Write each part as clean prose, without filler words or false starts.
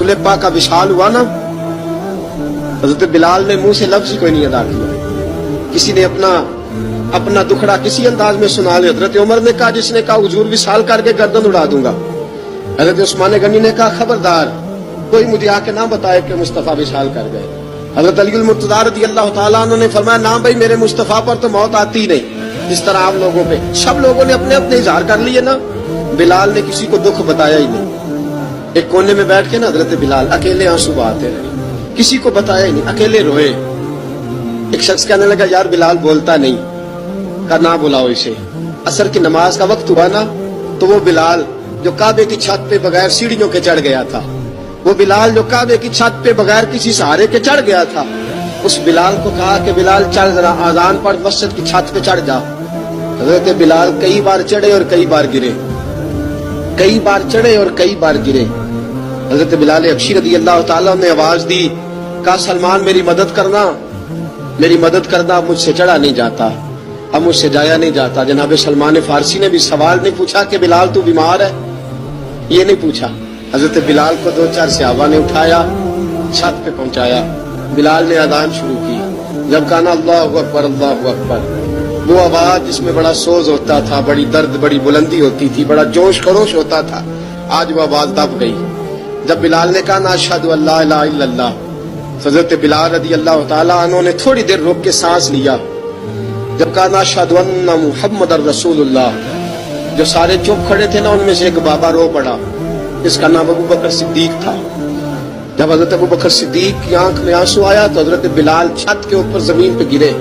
رسول پاک کا وصال ہوا نا، حضرت بلال نے منہ سے لفظ ہی کوئی نہیں ادا کیا. کسی نے اپنا دکھڑا کسی انداز میں سنا لے. حضرت عمر نے کہا، جس نے کہا حضور وصال کر کے گردن اڑا دوں گا. حضرت عثمان غنی نے کہا، خبردار کوئی مجھے آ کے نہ بتائے کہ مصطفیٰ وصال کر گئے. حضرت علی المرتضیٰ رضی اللہ تعالیٰ عنہ نے فرمایا، نہ بھائی میرے مصطفیٰ پر تو موت آتی ہی نہیں جس طرح عام لوگوں پہ. سب لوگوں نے اپنے اپنے اظہار کر لیے نا، بلال نے کسی کو دکھ بتایا ہی نہیں. ایک کونے میں بیٹھ کے نا حضرت بلال اکیلے آنسو بہاتے رہے، کسی کو بتایا ہی نہیں، اکیلے روئے. ایک شخص کہنے لگا، یار بلال بولتا نہیں. کہا نہ بلاؤ اسے. عصر کی نماز کا وقت ہوا نا، تو وہ بلال جو کعبے کی چھت پہ بغیر سیڑھیوں کے چڑھ گیا تھا، وہ بلال جو کعبے کی چھت پہ بغیر کسی سہارے کے چڑھ گیا تھا، اس بلال کو کہا کہ بلال چڑھ ذرا، آذان پڑھ، مسجد کی چھت پہ چڑھ جا. حضرت بلال کئی بار چڑھے اور کئی بار گرے، کئی بار چڑھے اور کئی بار گرے. حضرت بلال حبشی رضی اللہ تعالیٰ نے آواز دی، کہا سلمان میری مدد کرنا، میری مدد کرنا. مجھ سے چڑھا نہیں جاتا، اب مجھ سے جایا نہیں جاتا. جناب سلمان فارسی نے بھی سوال نہیں پوچھا کہ بلال تو بیمار ہے، یہ نہیں پوچھا. حضرت بلال کو 2-4 صحابہ نے اٹھایا، چھت پہ پہنچایا. بلال نے اذان شروع کی. جب کہا اللہ اکبر اللہ اکبر، وہ آواز جس میں بڑا سوز ہوتا تھا، بڑی درد، بڑی بلندی ہوتی تھی، بڑا جوش خروش ہوتا تھا، آج وہ آواز دب گئی. جب بلال نے کہا اشہد ان لا الہ الا اللہ، حضرت بلال رضی اللہ تعالیٰ عنہ نے تھوڑی دیر رک کے سانس لیا. جب کہا اشہد ان محمد رسول اللہ، جو سارے چپ کھڑے تھے نا، ان میں سے ایک بابا رو پڑا، جس کا نام ابو بکر صدیق تھا. جب حضرت ابو بکر صدیق کی آنکھ میں آنسو آیا تو حضرت بلال چھت کے اوپر زمین پہ گرے،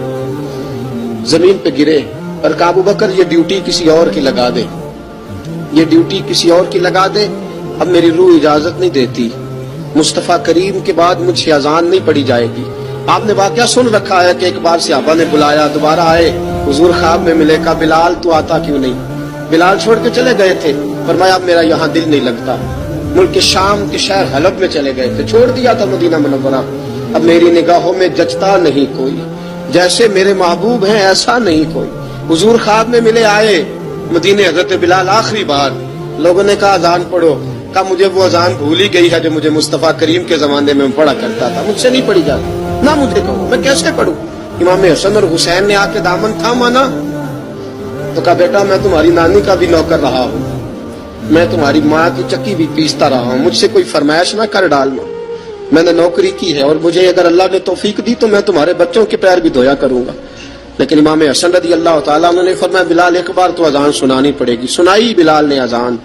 زمین پہ گرے اور کہا ابو بکر یہ ڈیوٹی کسی اور کی لگا دے، یہ ڈیوٹی کسی اور کی لگا دے، اب میری روح اجازت نہیں دیتی، مصطفیٰ کریم کے بعد مجھ سے اذان نہیں پڑھی جائے گی. آپ نے واقعہ سن رکھا ہے کہ ایک بار صحابہ نے بلایا، دوبارہ آئے، حضور خواب میں ملے. کہا بلال تو آتا کیوں نہیں؟ بلال چھوڑ کے چلے گئے تھے. فرمایا اب میرا یہاں دل نہیں لگتا. ملک شام کے شہر حلب میں چلے گئے تھے، چھوڑ دیا تھا مدینہ منورہ. اب میری نگاہوں میں جچتا نہیں کوئی، جیسے میرے محبوب ہیں ایسا نہیں کوئی. حضور خواب میں ملے، آئے مدینے. حضرت بلال آخری بار، لوگوں نے کہا اذان پڑھو. کہا مجھے وہ اذان بھول ہی گئی ہے جو مجھے مصطفیٰ کریم کے زمانے میں پڑھا کرتا تھا، مجھ سے نہیں پڑھی جاتی. نہ مجھے کہو، میں کیسے پڑھوں؟ امام حسن اور حسین نے آ کے دامن تھاما نا، تو کہا بیٹا میں تمہاری نانی کا بھی نوکر رہا ہوں، میں تمہاری ماں کی چکی بھی پیستا رہا ہوں، مجھ سے کوئی فرمائش نہ کر ڈالنا. میں نے نوکری کی ہے اور مجھے اگر اللہ نے توفیق دی تو میں تمہارے بچوں کے پیر بھی دھویا کروں گا. لیکن امام حسن رضی اللہ تعالیٰ عنہ نے فرمایا بلال ایک بار تو اذان سنانی پڑے گی. سنائی بلال نے اذان.